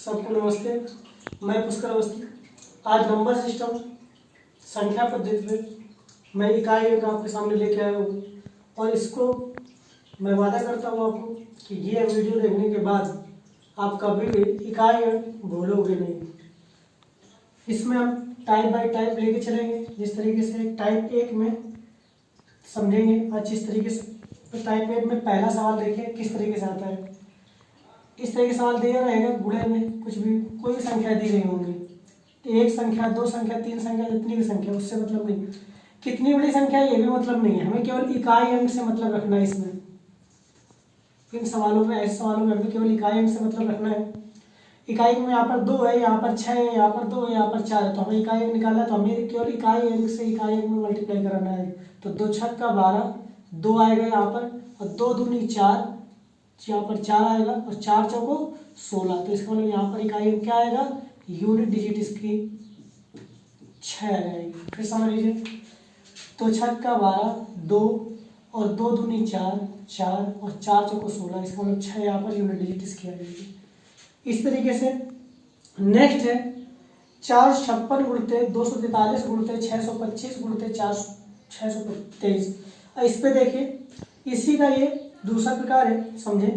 सबको नमस्ते। मैं पुष्कर अवस्थी। आज नंबर सिस्टम संख्या पद्धति में मैं इकाई अंक आपके सामने लेके आया हूँ और इसको मैं वादा करता हूँ आपको कि ये वीडियो देखने के बाद आप कभी भी इकाई अंक भूलोगे नहीं। इसमें हम टाइप बाय टाइप लेके चलेंगे। जिस तरीके से टाइप 1 में समझेंगे अच्छी तरीके से। तो टाइप 1 में पहला सवाल देखिए किस तरीके से आता है। इस तरह के सवाल दिया रहेगा, गुणे में कुछ भी कोई भी संख्या दी गई होंगी, एक संख्या, दो संख्या, तीन संख्या, जितनी भी संख्या, उससे मतलब नहीं। कितनी बड़ी संख्या ये भी मतलब नहीं है, हमें केवल इकाई अंक से मतलब रखना है। इसमें इन सवालों में, ऐसे सवालों में हमें केवल इकाई अंक से मतलब रखना है। इकाई अंक में यहाँ पर 2 है, यहाँ पर 6 है, यहाँ पर 2 है, यहाँ पर 4 है, तो हमें इकाई अंक निकालना है। तो हमें केवल इकाई अंक से इकाई अंक में मल्टीप्लाई कराना है। तो 2 छक्का 12, 2 आएगा यहाँ पर, और 2 दूनी 4, यहाँ पर 4 आएगा, और 4 चौको 16। तो इसका मतलब यहाँ पर इकाई अंक क्या आएगा, यूनिट डिजिट इसकी 6 आ जाएगी। फिर समझ लीजिए, तो छक्का 12, 2 और 2 दूनी 4, 4 और 4 चौको 16, इसका मतलब 6 यहाँ पर यूनिट डिजिट इसकी आ जाएगी। इस तरीके से नेक्स्ट है 456 गुणते 243 गुणते 625 गुणते 623। इस पे देखिए, इसी का ये दूसरा प्रकार है, समझे।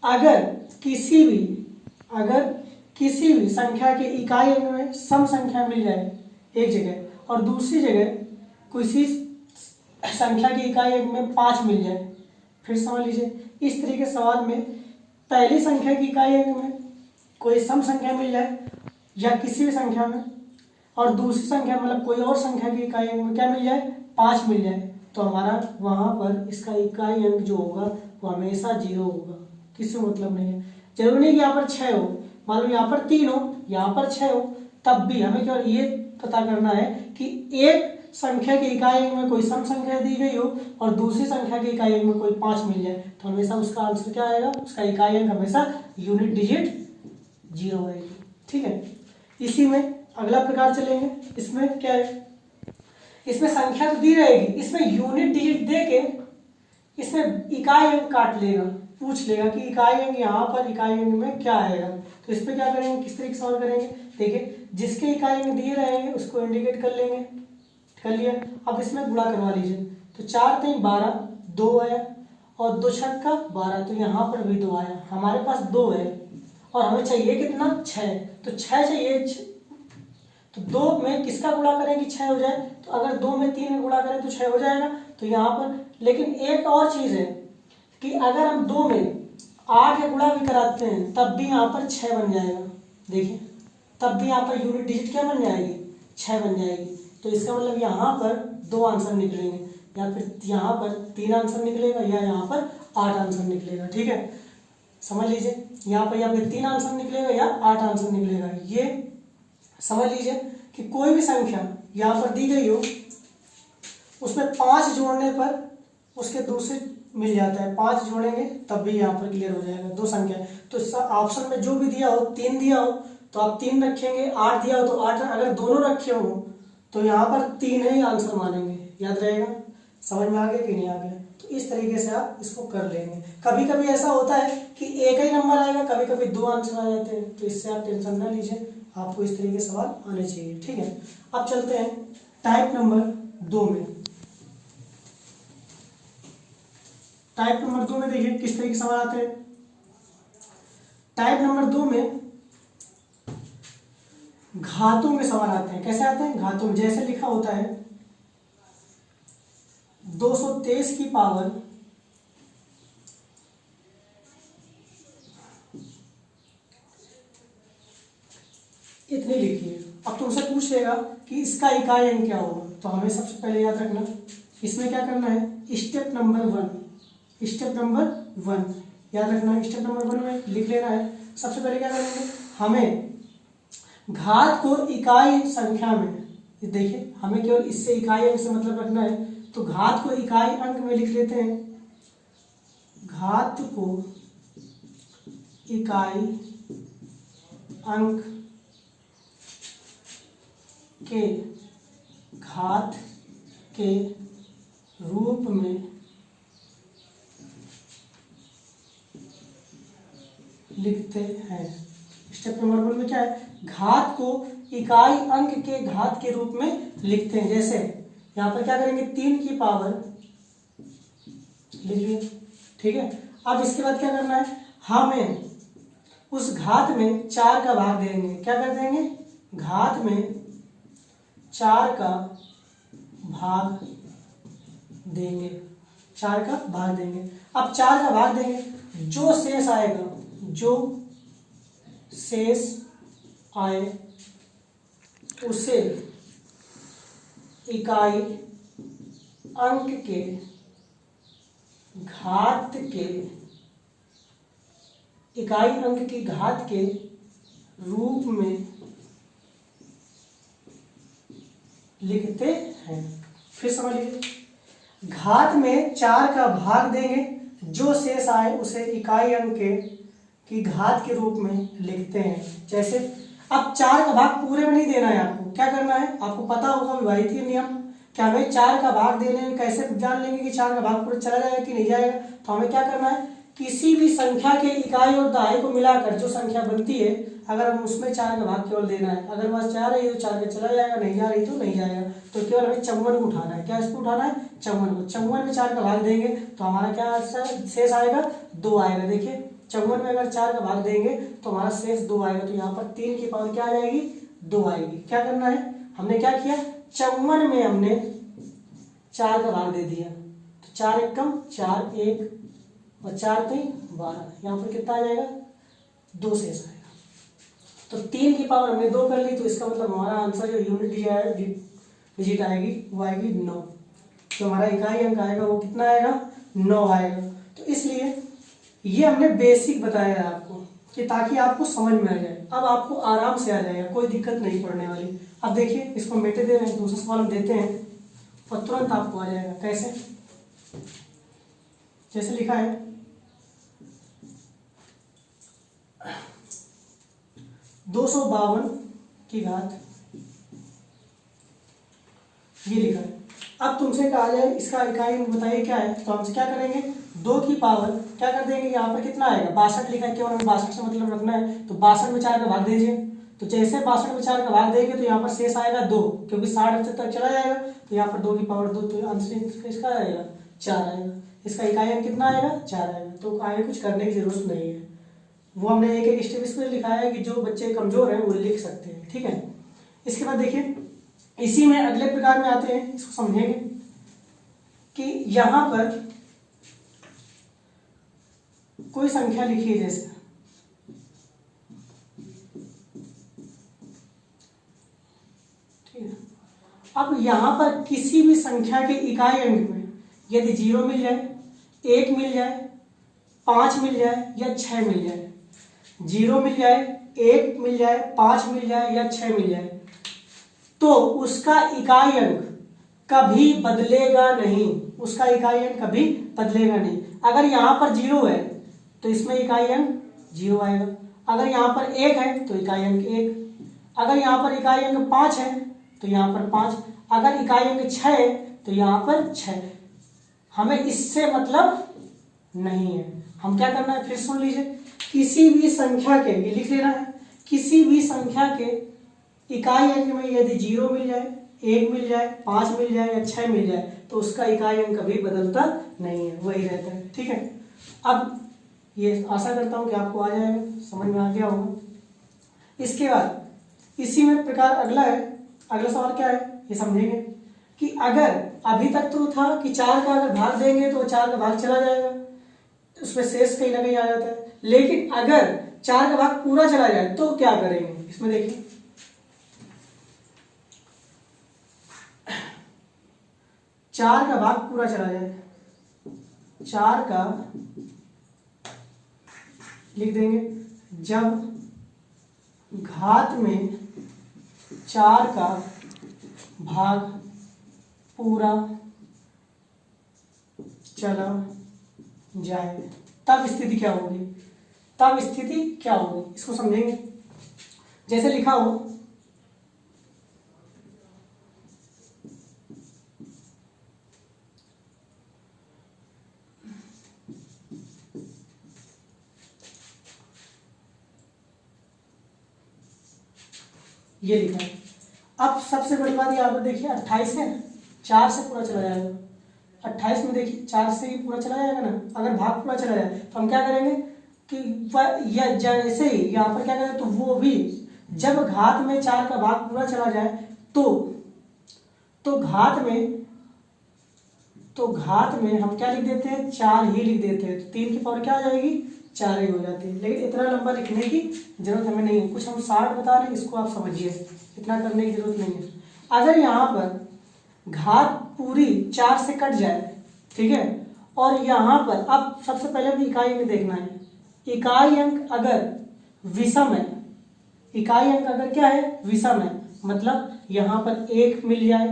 अगर किसी भी संख्या के इकाई अंक में सम संख्या मिल जाए एक जगह और दूसरी जगह किसी संख्या की इकाई अंक में 5 मिल जाए, फिर समझ लीजिए इस तरीके के सवाल में पहली संख्या की इकाई अंक में कोई सम संख्या मिल जाए या किसी भी संख्या में, और दूसरी संख्या मतलब कोई और संख्या की इकाई अंक में क्या मिल जाए, 5 मिल जाए, तो हमारा वहां पर इसका इकाई अंक जो होगा वो हमेशा 0 होगा। किसी मतलब नहीं है, जरूरी नहीं कि यहाँ पर 6 हो, मान लो यहाँ पर 3 हो, यहाँ पर 6 हो, तब भी हमें केवल ये पता करना है कि एक संख्या की इकाई अंक में कोई सम संख्या दी गई हो और दूसरी संख्या की इकाई अंक में कोई 5 मिल जाए, तो हमेशा उसका आंसर क्या आएगा, उसका इकाई अंक हमेशा यूनिट डिजिट 0 आएगी। ठीक है, इसी में अगला प्रकार चलेंगे। इसमें क्या है, इसमें संख्या तो दी रहेगी, इसमें यूनिट डिजिट दे के इसमें इकाई अंक काट लेगा, पूछ लेगा कि इकाई अंक यहाँ पर इकाई अंक में क्या आएगा। तो इस पर क्या करेंगे, किस तरीके से सॉल्व करेंगे, देखिए जिसके इकाई अंक दिए रहेंगे उसको इंडिकेट कर लेंगे, कर लिया। अब इसमें गुणा करवा लीजिए, तो 4 3 12, 2 आया, और 2 छक्का 12, तो यहाँ पर भी 2 आया। हमारे पास 2 है और हमें चाहिए कितना, 6, तो 6 चाहिए। तो 2 में किसका गुणा करें कि 6 हो जाए, तो अगर 2 में 3 में गुणा करें तो 6 हो जाएगा। तो यहाँ पर लेकिन एक और चीज है कि अगर हम 2 में 8 का गुणा भी कराते हैं तब भी यहाँ पर 6 बन जाएगा। देखिए तब भी यहाँ पर यूनिट डिजिट क्या बन जाएगी, 6 बन जाएगी। तो इसका मतलब यहाँ पर 2 आंसर निकलेंगे, या फिर यहाँ पर 3 आंसर निकलेगा, या यहाँ पर 8 आंसर निकलेगा। ठीक है, समझ लीजिए यहाँ पर या फिर 3 आंसर निकलेगा या 8 आंसर निकलेगा। ये समझ लीजिए कि कोई भी संख्या यहाँ पर दी गई हो, उसमें 5 जोड़ने पर उसके दूसरे मिल जाता है, 5 जोड़ेंगे तब भी यहाँ पर क्लियर हो जाएगा। 2 संख्या तो ऑप्शन में जो भी दिया हो, 3 दिया हो तो आप 3 रखेंगे, 8 दिया हो तो 8, अगर दोनों रखे हो तो यहाँ पर 3 ही आंसर मानेंगे। याद रहेगा, समझ में आ गया कि नहीं आ गया। तो इस तरीके से आप इसको कर लेंगे। कभी कभी ऐसा होता है कि एक ही नंबर आएगा, कभी कभी 2 आंसर आ जाते हैं, तो इससे आप टेंशन ना लीजिए, आपको इस तरीके के सवाल आने चाहिए। ठीक है, अब चलते हैं टाइप नंबर 2 में। टाइप नंबर 2 में देखिए किस तरीके के सवाल आते हैं। टाइप नंबर 2 में घातों में सवाल आते हैं। कैसे आते हैं, घातों में। जैसे लिखा होता है 223 की पावर इतनी लिखी है। अब तुमसे पूछ लेगा कि इसका इकाई अंक क्या होगा, तो हमें सबसे पहले याद रखना, इसमें क्या करना है, स्टेप नंबर 1 याद रखना है। स्टेप नंबर 1 में लिख लेना है। सबसे पहले क्या करेंगे, हमें घात को इकाई संख्या में, देखिए हमें केवल इससे इकाई अंक से मतलब रखना है, तो घात को इकाई अंक में लिख लेते हैं। घात को इकाई अंक के घात के रूप में लिखते हैं। स्टेप नंबर 1 में क्या है, घात को इकाई अंक के घात के रूप में लिखते हैं। जैसे यहाँ पर क्या करेंगे, 3 की पावर लिख लिया, ठीक है। अब इसके बाद क्या करना है, हमें उस घात में 4 का भाग देंगे। क्या कर देंगे, घात में 4 का भाग देंगे, 4 का भाग देंगे। अब 4 का भाग देंगे, जो शेष आएगा, जो शेष आए उसे इकाई अंक के घात के, इकाई अंक की घात के रूप में लिखते हैं। फिर समझ लीजिए, घात में 4 का भाग देंगे, जो शेष आए उसे इकाई अंक के की घात के रूप में लिखते हैं। जैसे अब 4 का भाग पूरे में नहीं देना है आपको, क्या करना है, आपको पता होगा विभाज्य नियम, क्या हमें 4 का भाग देने में कैसे जान लेंगे कि 4 का भाग पूरा चला जाएगा कि नहीं जाएगा। तो हमें क्या करना है, किसी भी संख्या के इकाई और दहाई को मिलाकर जो संख्या बनती है, अगर हम उसमें 4 का भाग केवल देना है। अगर बस 4 है तो 4 का चला जाएगा, नहीं जा रही तो नहीं जाएगा। तो केवल हमें 54 को उठाना है। क्या इसको उठाना है, 54 को। 54 में 4 का भाग देंगे तो हमारा क्या शेष आएगा, 2 आएगा। देखिए 54 में अगर 4 का भाग देंगे तो हमारा शेष 2 आएगा। तो यहाँ पर 3 की पावर क्या आ जाएगी, 2 आएगी। क्या करना है, हमने क्या किया, 54 में हमने 4 का भाग दे दिया, तो 4 एक कम 4 1 और 4 3 12, यहाँ पर कितना आ जाएगा, 2 शेष आएगा। तो 3 की पावर हमने 2 कर ली, तो इसका मतलब हमारा आंसर जो यूनिट डिजिट आएगी वो आएगी 9। तो हमारा इकाई अंक आएगा वो कितना आएगा, 9 आएगा। तो इसलिए ये हमने बेसिक बताया है आपको, कि ताकि आपको समझ में आ जाए। अब आपको आराम से आ जाएगा, कोई दिक्कत नहीं पड़ने वाली। अब देखिए इसको मिटे दे रहे हैं, दूसरा सवाल हम देते हैं और तुरंत आपको आ जाएगा। कैसे, जैसे लिखा है 252 की घात, ये लिखा है। अब तुमसे कहा जाए इसका इकाई अंक बताइए क्या है, तो हमसे क्या करेंगे, 2 की पावर क्या कर देंगे, यहाँ पर कितना आएगा, 62 लिखा है, केवल हमें 62 से मतलब रखना है। तो 62 में 4 का भाग दीजिए। तो जैसे 62 में 4 का भाग देंगे तो यहाँ पर शेष आएगा 2, क्योंकि 60 तक चला जाएगा। तो यहाँ पर 2 की पावर 2, तो आंसर इसका आएगा 4 आएगा। इसका इकाई अंक कितना आएगा, 4 आएगा। तो आगे कुछ करने की जरूरत नहीं है, वो हमने एक एक स्टेप इसमें लिखा है कि जो बच्चे कमजोर हैं वो लिख सकते हैं, ठीक है। इसके बाद देखिए इसी में अगले प्रकार में आते हैं, इसको समझेंगे कि यहां पर कोई संख्या लिखी है, जैसे ठीक है। अब यहां पर किसी भी संख्या के इकाई अंक में यदि 0 मिल जाए, 1 मिल जाए, 5 मिल जाए या 6 मिल जाए, 0 मिल जाए, 1 मिल जाए, 5 मिल जाए या 6 मिल जाए, तो उसका इकाई अंक कभी बदलेगा नहीं। उसका इकाई अंक कभी बदलेगा नहीं। अगर यहां पर 0 है तो इसमें इकाई अंक 0 आएगा। अगर यहां पर 1 है तो इकाई अंक 1। अगर यहां पर इकाई अंक 5 है तो यहां पर 5। अगर इकाई अंक 6 है तो यहां पर 6। हमें इससे मतलब नहीं है। हम क्या करना है, फिर सुन लीजिए, किसी भी संख्या के, ये लिख लेना है, किसी भी संख्या के इकाई अंक में यदि 0 मिल जाए, 1 मिल जाए, 5 मिल जाए या 6 मिल जाए, तो उसका इकाई अंक कभी बदलता नहीं है, वही रहता है, ठीक है। अब ये आशा करता हूं कि आपको आ जाएगा, समझ में आ गया होगा। इसके बाद इसी में प्रकार अगला है, अगला सवाल क्या है ये समझेंगे कि अगर अभी तक तो था कि 4 का अगर भाग देंगे तो 4 का भाग चला जाएगा, उसमें शेष कहीं ना कहीं आ जाता है। लेकिन अगर 4 का भाग पूरा चला जाए तो क्या करेंगे, इसमें देखिए 4 का भाग पूरा चला जाए, 4 का लिख देंगे, जब घात में 4 का भाग पूरा चला जाए, तब स्थिति क्या होगी, तब स्थिति क्या होगी, इसको समझेंगे। जैसे लिखा हो ये लिखा है। अब सबसे बड़ी बात यहाँ पर देखिए 28 है, 4 से पूरा चला जाएगा। 28 में देखिए 4 से ही पूरा चला जाएगा ना, अगर भाग पूरा चला जाए तो हम क्या करेंगे कि या जैसे ही यहाँ पर क्या करें तो वो भी जब घात में 4 का भाग पूरा चला जाए तो घात में हम क्या लिख देते हैं, 4 ही लिख देते हैं। तो 3 की पावर क्या आ जाएगी, 4 ही हो जाती है। लेकिन इतना लंबा लिखने की जरूरत हमें नहीं है, कुछ हम 60 बता रहे हैं, इसको आप समझिए, इतना करने की जरूरत नहीं है। अगर यहाँ पर घात पूरी 4 से कट जाए, ठीक है, और यहाँ पर अब सबसे पहले हमें इकाई में देखना है। इकाई अंक अगर विषम है, इकाई अंक अगर क्या है, विषम है, मतलब यहाँ पर 1 मिल जाए,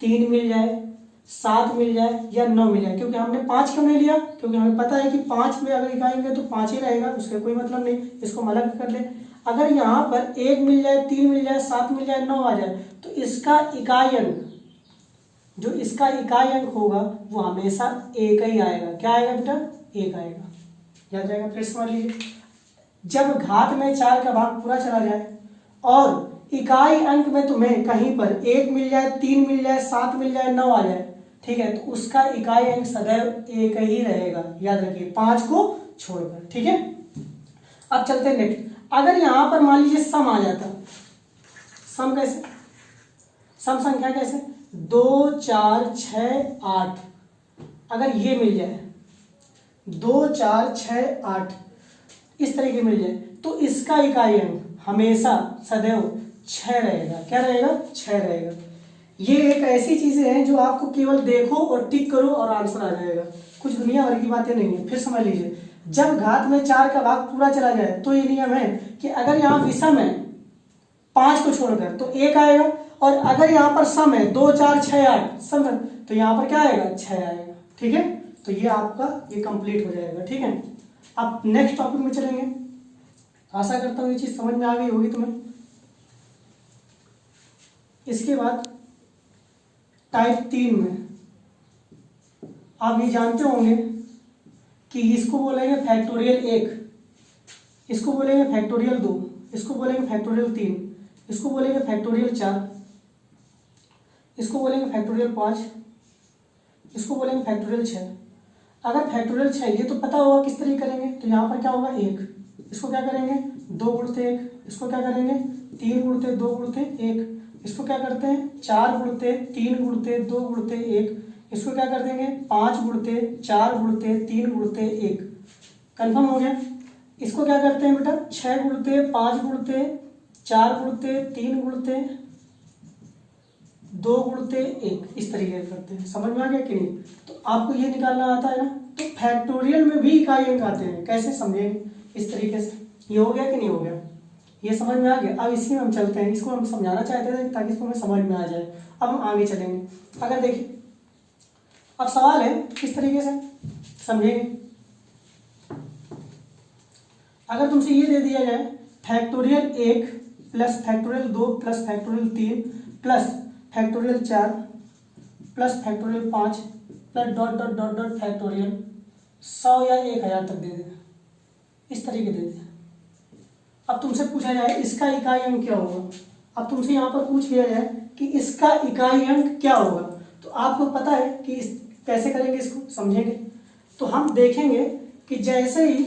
3 मिल जाए, 7 मिल जाए या 9 मिल जाए। क्योंकि हमने 5 क्यों नहीं लिया, क्योंकि हमें पता है कि 5 में अगर इकाई अंक है तो 5 ही रहेगा, उसका कोई मतलब नहीं, इसको हम अलग कर ले। अगर यहाँ पर 1 मिल जाए, 3 मिल जाए, 7 मिल जाए, 9 आ जाए, तो इसका इकाई अंक, जो इसका इकाई अंक होगा वो हमेशा 1 ही आएगा। क्या आएगा बेटा, 1 आएगा, याद रहेगा। फिर समझ लीजिए, जब घात में 4 का भाग पूरा चला जाए और इकाई अंक में तुम्हें कहीं पर 1 मिल जाए, 3 मिल जाए, 7 मिल जाए, 9 आ जाए, ठीक है, तो उसका इकाई अंक सदैव 1 ही रहेगा, याद रखिए, 5 को छोड़कर, ठीक है। अब चलते हैं नेक्स्ट। अगर यहां पर मान लीजिए सम आ जाता, सम कैसे, सम संख्या कैसे, 2 4 6 8, अगर ये मिल जाए 2 4 6 8 इस तरीके मिल जाए, तो इसका इकाई अंक हमेशा सदैव 6 रहेगा। क्या रहेगा, 6 रहेगा। ये एक ऐसी चीजें हैं जो आपको केवल देखो और टिक करो और आंसर आ जाएगा, कुछ दुनिया भर की बातें नहीं है। फिर समझ लीजिए, जब घात में 4 का भाग पूरा चला जाए तो ये नियम है कि अगर यहाँ विषम है 5 को छोड़कर तो 1 आएगा, और अगर यहाँ पर सम है 2 4 6 8 सम है, तो यहाँ पर क्या आएगा, 6 आएगा, ठीक है। तो ये आपका ये कंप्लीट हो जाएगा, ठीक है। अब नेक्स्ट टॉपिक में चलेंगे। आशा करता हूँ ये चीज समझ में आ गई होगी तुम्हें। इसके बाद टाइप 3 में आप ये जानते होंगे कि इसको बोलेंगे फैक्टोरियल 1, इसको बोलेंगे फैक्टोरियल 2, इसको बोलेंगे फैक्टोरियल 3, इसको बोलेंगे फैक्टोरियल 4, इसको बोलेंगे फैक्टोरियल 5, इसको बोलेंगे फैक्टोरियल 6। अगर फैक्टोरियल 6 ये तो पता होगा किस तरीके करेंगे, तो यहाँ पर क्या होगा 1, इसको क्या करेंगे 2 गुणते 1, इसको क्या करेंगे 3 गुणते 2 गुणते 1, इसको क्या करते हैं 4 गुणते 3 गुणते 2 गुणते 1, इसको क्या कर देंगे 5 गुणते 4 गुणते 3 गुणते 1। कन्फर्म हो गया। इसको क्या करते हैं बेटा 6 गुणते 5 गुणते 4 गुणते 3 गुणते 2 गुणते 1, इस तरीके से करते हैं। समझ में आ गया कि नहीं। तो आपको ये निकालना आता है ना। तो फैक्टोरियल में भी इकाई अंक आते हैं, कैसे समझेंगे, इस तरीके से। ये हो गया कि नहीं हो गया, ये समझ में आ गया। अब इसी में हम चलते हैं, इसको हम समझाना चाहते थे ताकि इसको हमें समझ में आ जाए। अब हम आगे चलेंगे। अगर देखिए अब सवाल है किस तरीके से समझेंगे। अगर तुमसे ये दे दिया जाए factorial 1 plus factorial 2 plus factorial 3 plus factorial 4 plus factorial 5 plus dot dot dot dot factorial 100 या 1000 तक दे दे, इस तरीके दे दे। अब तुमसे पूछा जाए इसका इकाई अंक क्या होगा। अब तुमसे यहाँ पर पूछ लिया जाए कि इसका इकाई अंक क्या होगा, तो आपको पता है कि कैसे करेंगे, इसको समझेंगे। तो हम देखेंगे कि जैसे ही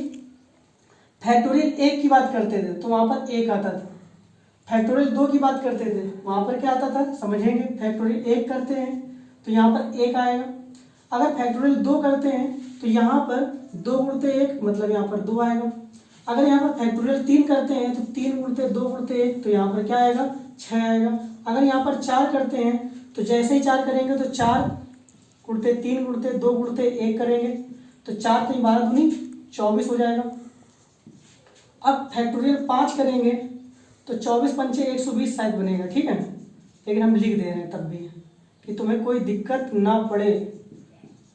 फैक्टोरियल 1 की बात करते थे तो वहाँ पर 1 आता था, फैक्टोरियल 2 की बात करते थे वहाँ पर क्या आता था, समझेंगे। फैक्टोरियल 1 करते हैं तो यहाँ पर 1 आएगा। अगर फैक्टोरियल 2 करते हैं तो यहाँ पर 2 गुणते 1 मतलब यहाँ पर 2 आएगा। अगर यहाँ पर फैक्टोरियल 3 करते हैं तो 3 गुणते 2 गुणते 1 तो यहाँ पर क्या आएगा 6 आएगा। अगर यहाँ पर 4 करते हैं तो जैसे ही 4 करेंगे तो 4 गुणते 3 गुणते 2 गुणते 1 करेंगे तो 4 3 12 दूनी 24 हो जाएगा। अब फैक्टोरियल 5 करेंगे तो 24 पंचे 120 शायद बनेगा, ठीक है। लेकिन हम लिख दे रहे हैं तब भी कि तुम्हें कोई दिक्कत ना पड़े,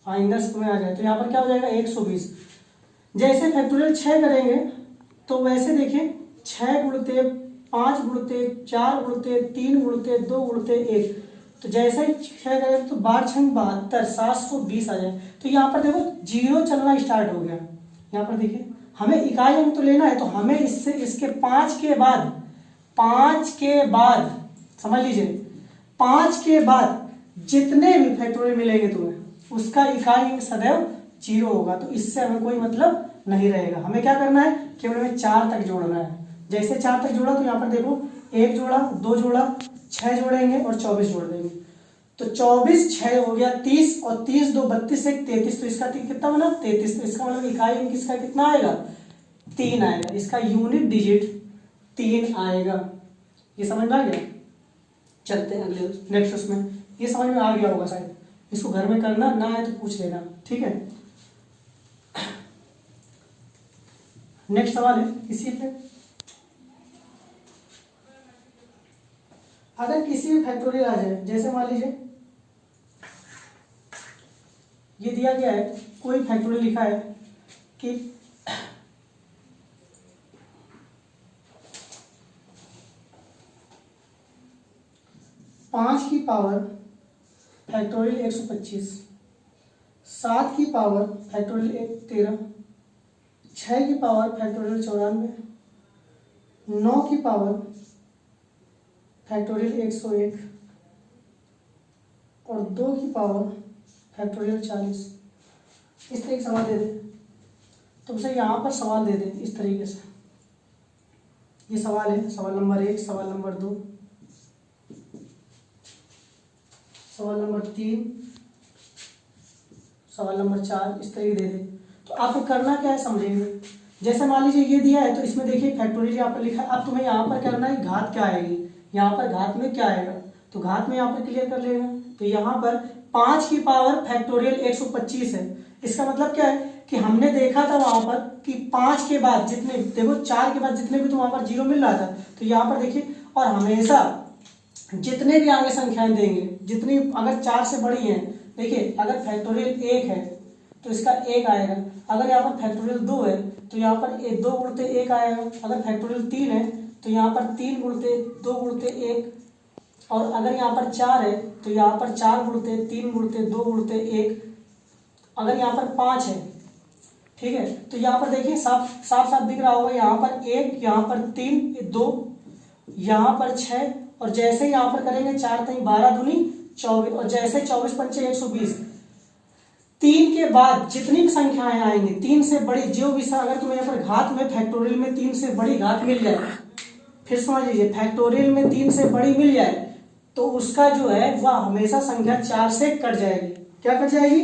आइंदा से तुम्हें आ जाए। तो यहाँ पर क्या हो जाएगा 120। जैसे फैक्टोरियल 6 करेंगे तो वैसे देखिए 6 गुणते 5 गुणते 4 गुणते 3 गुणते 2 गुणते 1, तो जैसे ही 6 करेंगे तो 12 6 72 720 आ जाए। तो यहाँ पर देखो जीरो चलना स्टार्ट हो गया। यहाँ पर देखिए हमें इकाई अंक तो लेना है, तो हमें इससे इसके 5 के बाद 5 के बाद, समझ लीजिए, 5 के बाद जितने भी फैक्टोरियल मिलेंगे तुम्हें उसका इकाई अंक सदैव 0 होगा। तो इससे हमें कोई मतलब नहीं रहेगा। हमें क्या करना है, केवल हमें 4 तक जोड़ना है। जैसे 4 तक जोड़ा तो यहाँ पर देखो 1 जोड़ा, 2 जोड़ा, 6 जोड़ेंगे और 24 जोड़ देंगे। तो 24 6 हो गया 30 और 30 2 32 1 33। तो इसका कितना बना 33। तो इसका मतलब इकाई अंक इसका कितना आएगा 3 आएगा। इसका यूनिट डिजिट 3 आएगा। ये समझ में आ गया। चलते हैं अगले नेक्स्ट उसमें। ये समझ में आ गया होगा शायद। इसको घर में करना ना है तो पूछ लेना, ठीक है। नेक्स्ट सवाल है इसी पे, अगर किसी भी फैक्टोरियल आ जाए, जैसे मान लीजिए ये दिया गया है, कोई फैक्टोरियल लिखा है कि 5 की पावर फैक्टोरियल 125, 7 की पावर फैक्टोरियल 13, 6 की पावर फैक्टोरियल 94, 9 की पावर फैक्टोरियल 101 और 2 की पावर फैक्टोरियल 40। इस तरीके सवाल दे दे, तुमसे यहाँ पर सवाल दे दे इस तरीके से। ये सवाल है, सवाल नंबर 1, सवाल नंबर 2, सवाल नंबर 3, सवाल नंबर 4, इस तरीके दे दे। तो आपको करना क्या है समझेंगे। जैसे मान लीजिए ये दिया है तो इसमें देखिए फैक्टोरियल यहाँ पर लिखा है। अब तुम्हें यहाँ पर करना है घात क्या आएगी, यहाँ पर घात में क्या आएगा, तो घात में यहाँ पर क्लियर कर लेगा। तो यहाँ पर 5 की पावर फैक्टोरियल 125 है। इसका मतलब क्या है कि हमने देखा था वहां पर कि 5 के बाद जितने, देखो 4 के बाद जितने भी तो वहां पर 0 मिल रहा था, तो यहाँ पर देखिए, और हमेशा जितने भी आगे संख्याएं देंगे, जितनी अगर 4 से बड़ी हैं, देखिए अगर फैक्टोरियल 1 है तो इसका 1 आएगा। अगर यहाँ पर फैक्टोरियल 2 है तो यहाँ पर 2 गुणते 1 आएगा। अगर फैक्टोरियल 3 है तो यहाँ पर 3 गुणते 2 गुणते 1, और अगर यहाँ पर 4 है तो यहाँ पर 4 गुणते 3 गुणते 2 गुणते 1। अगर यहाँ पर 5 है, ठीक है, तो यहाँ पर देखिए साफ साफ दिख रहा होगा, यहाँ पर 1, यहाँ पर 3, 2, यहाँ पर 6, और जैसे यहाँ पर करेंगे 4 3 12 दूनी 24, और जैसे 24 पंचे 120। 3 के बाद जितनी भी संख्याएं आएंगी 3 से बड़ी जो भी, अगर तुम्हें यहाँ पर घात में फैक्टोरियल में 3 से बड़ी घात मिल जाए, फिर समझ लीजिए फैक्टोरियल में 3 से बड़ी मिल जाए तो उसका जो है वह हमेशा संख्या 4 से कट जाएगी। क्या कट जाएगी,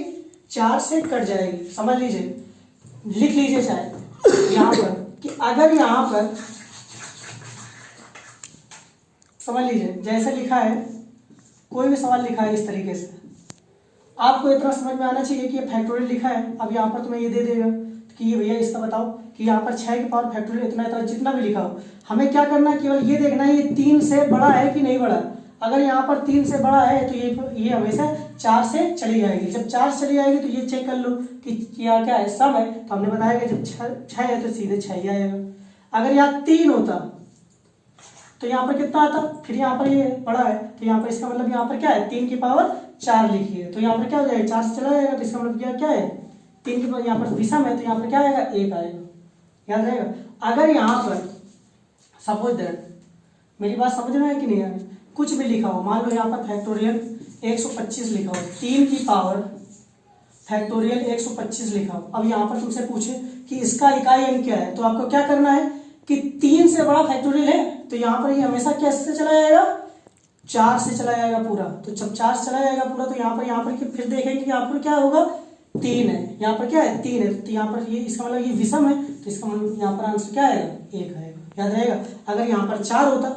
4 से कट जाएगी। समझ लीजिए, लिख लीजिए शायद यहाँ पर कि अगर यहाँ पर समझ लीजिए जैसे लिखा है, कोई भी सवाल लिखा है इस तरीके से, आपको इतना समझ में आना चाहिए कि ये फैक्टोरियल लिखा है। अब यहाँ पर तुम्हें ये दे देगा कि ये भैया इसका बताओ कि यहाँ पर 6 की पावर फैक्टोरियल इतना इतना जितना भी लिखा हो, हमें क्या करना है, केवल ये देखना है ये 3 से बड़ा है कि नहीं बड़ा। अगर यहाँ पर 3 से बड़ा है तो ये हमेशा 4 से चली जाएगी। जब 4 से चली जाएगी तो ये चेक कर लो कि यहाँ क्या है, सम है, तो हमने बताया कि जब 6 है तो सीधे 6 ही आएगा। अगर यहाँ 3 होता तो यहाँ पर कितना आता, फिर यहाँ पर ये बड़ा है तो यहाँ पर इसका मतलब यहाँ पर क्या है 3 की पावर 4 लिखी है, तो यहाँ पर क्या हो जाएगा 4 से चला जाएगा, तो इसका मतलब क्या है 3 की पावर, यहाँ पर विषम है तो यहाँ पर क्या आएगा 1 आएगा। याद रहेगा। अगर यहाँ पर सपोज दैट, मेरी बात समझ में है कि नहीं है, कुछ भी लिखा हो, मान लो यहाँ पर फैक्टोरियल 125 लिखा हो, 3 की पावर फैक्टोरियल 125 लिखा हो। अब यहाँ पर तुमसे पूछे कि इसका इकाई अंक क्या है, तो आपको क्या करना है कि 3 से बड़ा फैक्टोरियल है तो यहाँ पर ये हमेशा कैसे चला जाएगा, 4 से चला जाएगा पूरा। तो जब 4 से चला जाएगा पूरा तो यहाँ पर फिर देखेंगे कि यहाँ पर क्या होगा 3 है, यहाँ पर क्या है 3 है, तो यहाँ पर ये इसका मतलब ये विषम है तो इसका मतलब यहाँ पर आंसर क्या आएगा 1 आएगा। याद रहेगा। अगर यहाँ पर 4 होता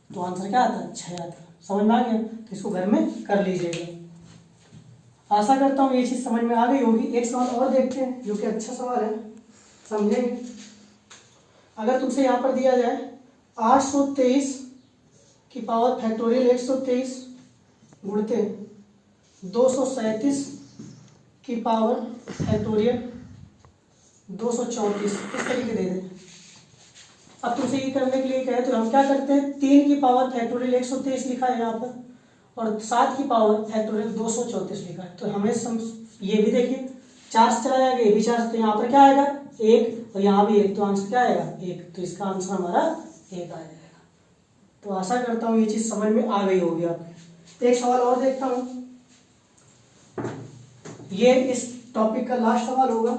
तो आंसर क्या आता 6 आता। समझ में आ गया, तो इसको घर में कर लीजिएगा। आशा करता हूँ ये चीज समझ में आ गई होगी। एक सवाल और देखते हैं जो कि अच्छा सवाल है, समझेंगे। अगर तुमसे यहाँ पर दिया जाए 823 की पावर फैक्टोरियल 123 गुणते 237 की पावर फैक्टोरियल 234, इस तरीके दे दें। अब तुमसे ये करने के लिए कहे तो हम क्या करते हैं, 3 की पावर फैक्टोरियल 123 लिखा है यहाँ पर और 7 की पावर फैक्टोरियल 234 लिखा है। तो हमें ये भी देखिए 4 से चला जाएगा, ये भी 4 से, तो यहाँ पर क्या आएगा 1 और यहाँ भी 1, तो आंसर क्या आएगा 1। तो इसका आंसर हमारा 1 आ जाएगा। तो आशा करता हूँ ये चीज़ समझ में आ गई होगी आपको। एक सवाल और देखता हूँ, ये इस टॉपिक का लास्ट सवाल होगा।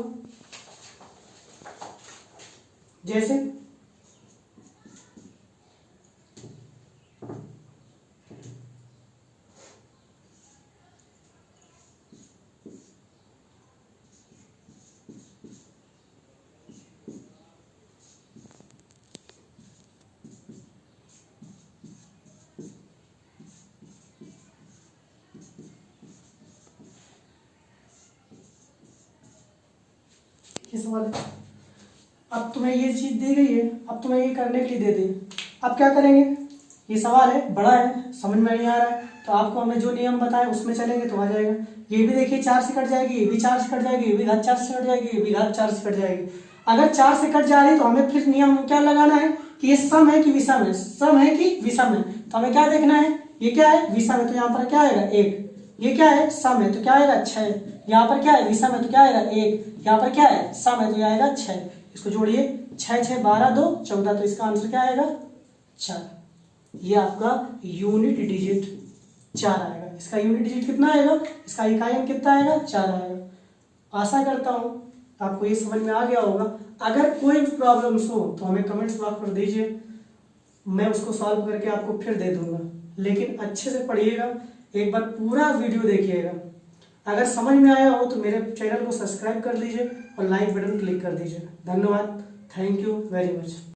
जैसे ये सवाल है, अब तुम्हें ये चीज दी गई है, अब तुम्हें ये करने के लिए दे दी, अब क्या करेंगे? ये सवाल है, बड़ा है, समझ में नहीं आ रहा है, तो आपको हमने जो नियम बताए उसमें चलेंगे तो आ जाएगा। ये भी देखिए 4 से कट जाएगी, ये भी 4 से कट जाएगी, ये भी घात 4 से कट जाएगी, ये भी घात 4 से कट जाएगी। अगर 4 से कट जा रही है तो हमें फिर नियम क्या लगाना है कि ये सम है कि विषम है, सम है कि विषम है। तो हमें क्या देखना है, ये क्या है, विषम है, तो यहाँ पर क्या आएगा 1। ये क्या है, सम है, तो क्या आएगा 6। यहाँ पर क्या है, विषम है, तो क्या आएगा 1। यहाँ पर क्या है, सम है, तो यह आएगा 6। इसको जोड़िए, 6 6 12 2 14, तो इसका आंसर क्या आएगा 4। ये आपका यूनिट डिजिट 4 आएगा। इसका यूनिट डिजिट कितना आएगा, इसका इकाई अंक कितना आएगा 4 आएगा। आशा करता हूँ आपको ये समझ में आ गया होगा। अगर कोई भी प्रॉब्लम्स हो तो हमें कमेंट्स बॉक्स पर दीजिए, मैं उसको सॉल्व करके आपको फिर दे दूंगा। लेकिन अच्छे से पढ़िएगा, एक बार पूरा वीडियो देखिएगा। अगर समझ में आया हो तो मेरे चैनल को सब्सक्राइब कर लीजिए और लाइक बटन क्लिक कर दीजिए। धन्यवाद, थैंक यू वेरी मच।